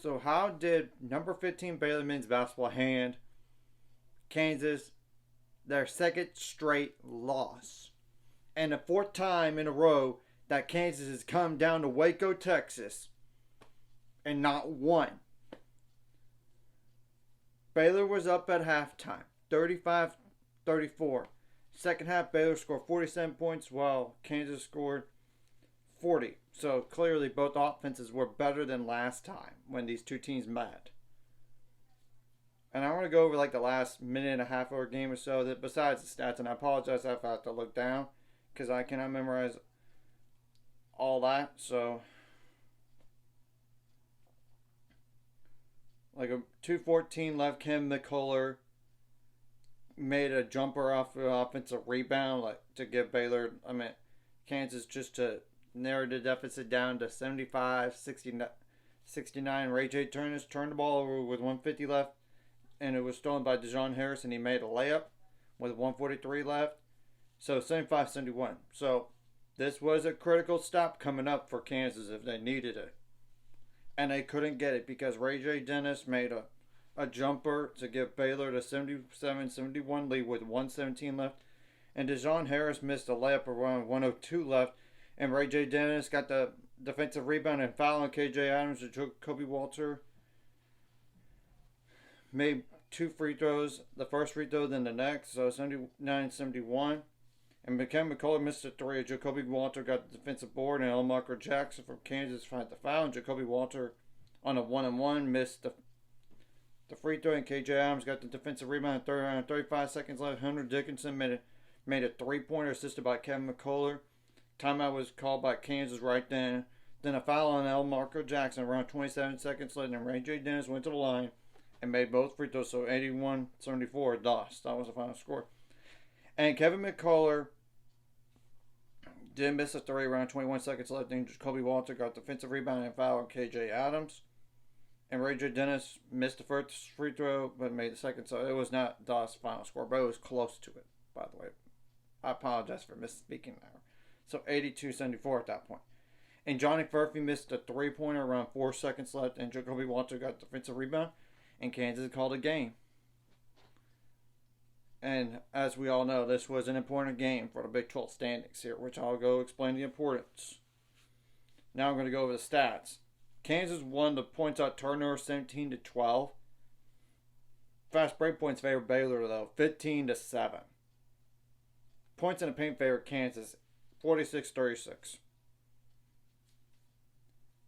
So how did number 15 Baylor men's basketball hand Kansas their second straight loss? And the fourth time in a row that Kansas has come down to Waco, Texas and not won. Baylor was up at halftime, 35-34. Second half, Baylor scored 47 points while Kansas scored 40. So clearly both offenses were better than last time when these two teams met. And I want to go over like the last minute and a half of our game or so that besides the stats, and I apologize if I have to look down because I cannot memorize all that. So like a 2:14 left, Kim McCullough made a jumper off an offensive rebound like to give Kansas just to narrow the deficit down to 75-69. Ray J. Turners turned the ball over with 150 left, and it was stolen by Dejon Harris, and he made a layup with 143 left. So 75-71. So this was a critical stop coming up for Kansas if they needed it. And they couldn't get it because Ray J. Dennis made a jumper to give Baylor the 77-71 lead with 117 left. And Dejon Harris missed a layup around 102 left. And Ray J. Dennis got the defensive rebound and foul on KJ Adams. Jacoby Walter made two free throws. The first free throw, then the next. So 79-71. And Ken McCullough missed a three. Jacoby Walter got the defensive board. And Elmarker Jackson from Kansas had the foul. And Jacoby Walter on a 1-on-1 missed the free throw. And KJ Adams got the defensive rebound. 35 seconds left. Hunter Dickinson made a three-pointer assisted by Kevin McCullough. Timeout was called by Kansas right then. Then a foul on Elmarker Jackson around 27 seconds left. And Ray J. Dennis went to the line and made both free throws. So 81-74 lost. That was the final score. And Kevin McCullough did miss a three around 21 seconds left. Then Jacoby Walter got defensive rebound and foul on KJ Adams. And Ray J. Dennis missed the first free throw but made the second. So it was not Daw's final score, but it was close to it, by the way. I apologize for misspeaking there. So 82-74 at that point. And Johnny Furphy missed a three-pointer around 4 seconds left. And Jacoby Walter got defensive rebound. And Kansas called a game. And as we all know, this was an important game for the Big 12 standings here, which I'll go explain the importance. Now I'm going to go over the stats. Kansas won the points out turnover 17-12. Fast break points favor Baylor though, 15-7. Points in the paint favor Kansas, 46-36.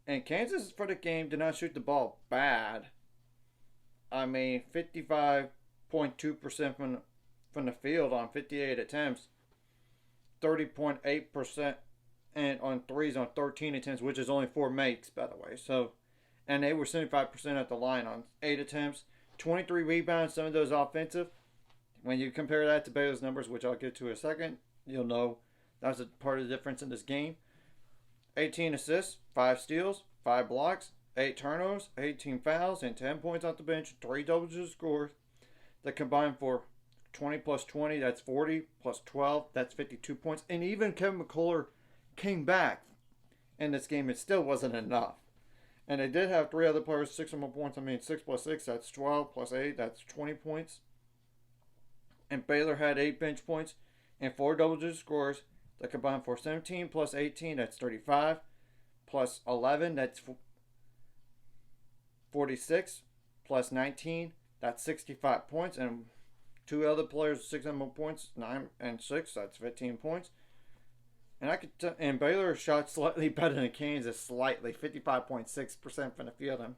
And Kansas for the game did not shoot the ball bad. 55.2% from the field on 58 attempts, 30.8% and on threes on 13 attempts, which is only 4 makes, by the way. So, and they were 75% at the line on 8 attempts, 23 rebounds, some of those offensive. When you compare that to Baylor's numbers, which I'll get to in a second, you'll know that's a part of the difference in this game. 18 assists, 5 steals, 5 blocks, 8 turnovers, 18 fouls, and 10 points off the bench, 3 double-digit scores that combined for 20 plus 20, that's 40, plus 12, that's 52 points. And even Kevin McCullough came back in this game. It still wasn't enough. And they did have 3 other players, 6 or more points. 6 plus 6, that's 12, plus 8, that's 20 points. And Baylor had 8 bench points and 4 double-digit scores that combined for 17 plus 18, that's 35, plus 11, that's 46, plus 19, that's 65 points. And 2 other players, 6 or more points, 9 and 6, that's 15 points. And and Baylor shot slightly better than Kansas, slightly, 55.6% from the field and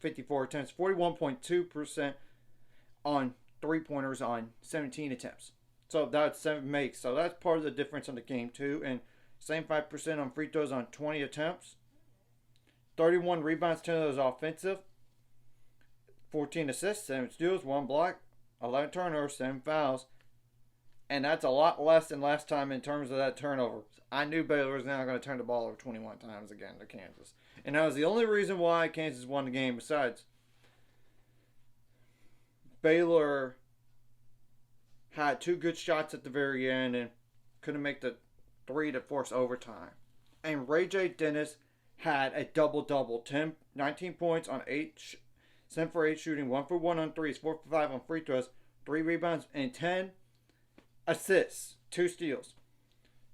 54 attempts, 41.2% on 3-pointers on 17 attempts. So that's 7 makes. So that's part of the difference in the game too. And same 5% on free throws on 20 attempts. 31 rebounds, 10 of those offensive. 14 assists, 7 steals, 1 block, 11 turnovers, 7 fouls. And that's a lot less than last time in terms of that turnover. I knew Baylor was now going to turn the ball over 21 times again to Kansas. And that was the only reason why Kansas won the game. Besides, Baylor had 2 good shots at the very end and couldn't make the 3 to force overtime. And Ray J. Dennis had a double-double, 19 points on 7 for 8 shooting, 1 for 1 on threes, 4 for 5 on free throws, 3 rebounds, and 10 assists, 2 steals.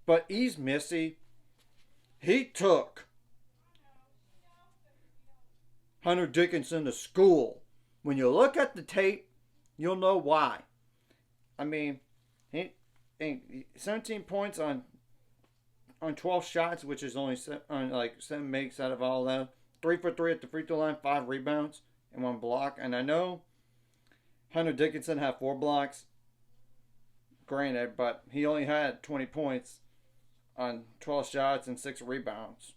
But he's Missy. He took Hunter Dickinson to school. When you look at the tape, you'll know why. I mean, 17 points on 12 shots, which is only 7 makes out of all that. 3 for 3 at the free throw line, 5 rebounds, and 1 block. And I know Hunter Dickinson had 4 blocks, granted, but he only had 20 points on 12 shots and 6 rebounds.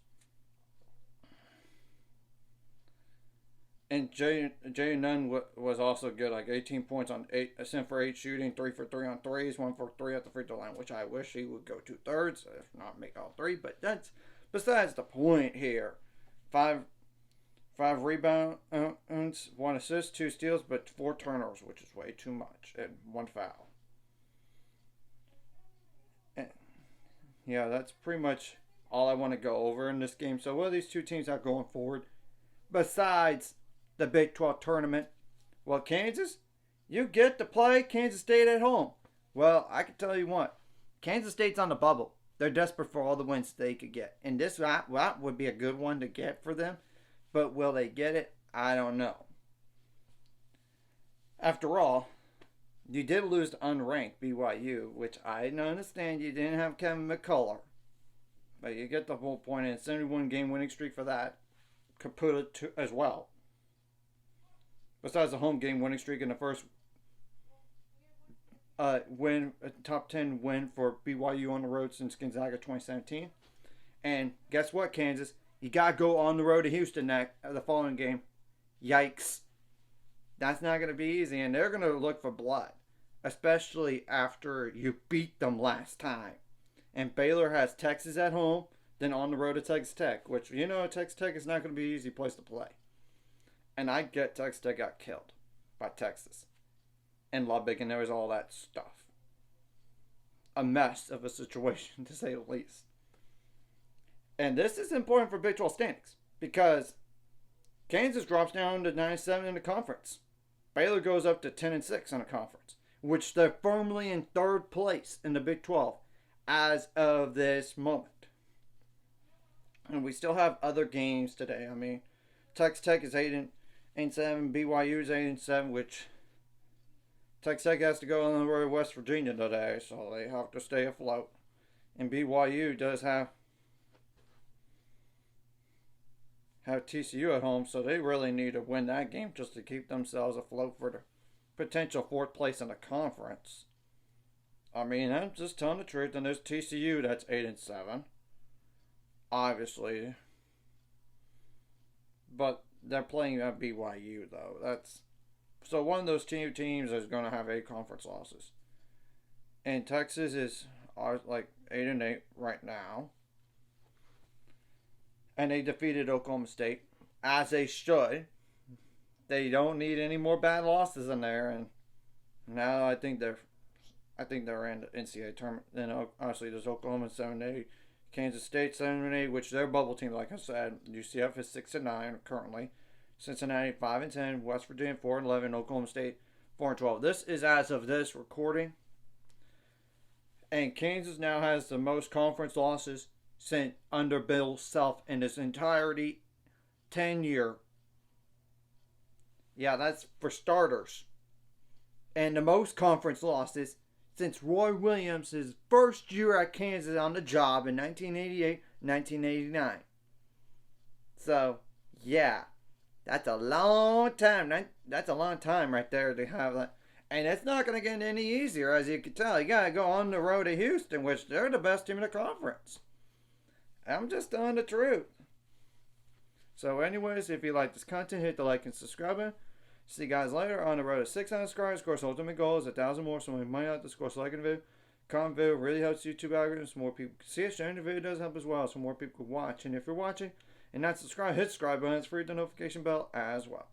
And Jay Nunn was also good, like 18 points on 7 for 8 shooting, 3 for 3 on threes, 1 for 3 at the free throw line, which I wish he would go 2/3, if not make all 3. But that's besides the point here. 5 rebounds, 1 assist, 2 steals, but 4 turnovers, which is way too much, and 1 foul. And yeah, that's pretty much all I want to go over in this game. So what do these two teams have going forward besides the Big 12 tournament? Well, Kansas, you get to play Kansas State at home. Well, I can tell you what, Kansas State's on the bubble. They're desperate for all the wins they could get. And this would be a good one to get for them. But will they get it? I don't know. After all, you did lose to unranked BYU, which I understand you didn't have Kevin McCullough. But you get the whole point. And 71 game winning streak for that. Caputa as well. Besides the home game winning streak in the first top 10 win for BYU on the road since Gonzaga 2017. And guess what, Kansas? You got to go on the road to Houston the following game. Yikes. That's not going to be easy, and they're going to look for blood, especially after you beat them last time. And Baylor has Texas at home, then on the road to Texas Tech, which, Texas Tech is not going to be an easy place to play. And I get Texas Tech got killed by Texas and Lubbock, and there was all that stuff. A mess of a situation, to say the least. And this is important for Big 12 standings because Kansas drops down to 9-7 in the conference. Baylor goes up to 10-6 in the conference, which they're firmly in 3rd place in the Big 12 as of this moment. And we still have other games today. I mean, Texas Tech is 8-7, BYU is 8-7, which Texas Tech has to go on the road to West Virginia today, so they have to stay afloat. And BYU does have TCU at home, so they really need to win that game just to keep themselves afloat for the potential 4th place in the conference. I mean, I'm just telling the truth, and there's TCU that's 8-7. Obviously. But they're playing at BYU, though. So one of those teams is going to have 8 conference losses. And Texas is like 8-8 right now. And they defeated Oklahoma State, as they should. They don't need any more bad losses in there, and now I think they're in the NCAA tournament. Then obviously there's Oklahoma 7-8, Kansas State 7-8, which their bubble team, like I said, UCF is 6-9 currently, Cincinnati 5-10, West Virginia 4-11, Oklahoma State 4-12. This is as of this recording, and Kansas now has the most conference losses since under Bill Self in his entirety 10-year. Yeah, that's for starters. And the most conference losses since Roy Williams' first year at Kansas on the job in 1988-1989. So, yeah, that's a long time. That's a long time right there to have that. And it's not going to get any easier, as you can tell. You got to go on the road to Houston, which they're the best team in the conference. I'm just telling the truth. So anyways, if you like this content, hit the like and subscribe button. See you guys later on the road to 600 subscribers. Of course, ultimate goal is 1,000 more, so we might have to score liking the video. Comment video really helps YouTube algorithms so more people can see it. Sharing the video does help as well, so more people can watch. And if you're watching and not subscribed, hit subscribe button. It's free, the notification bell as well.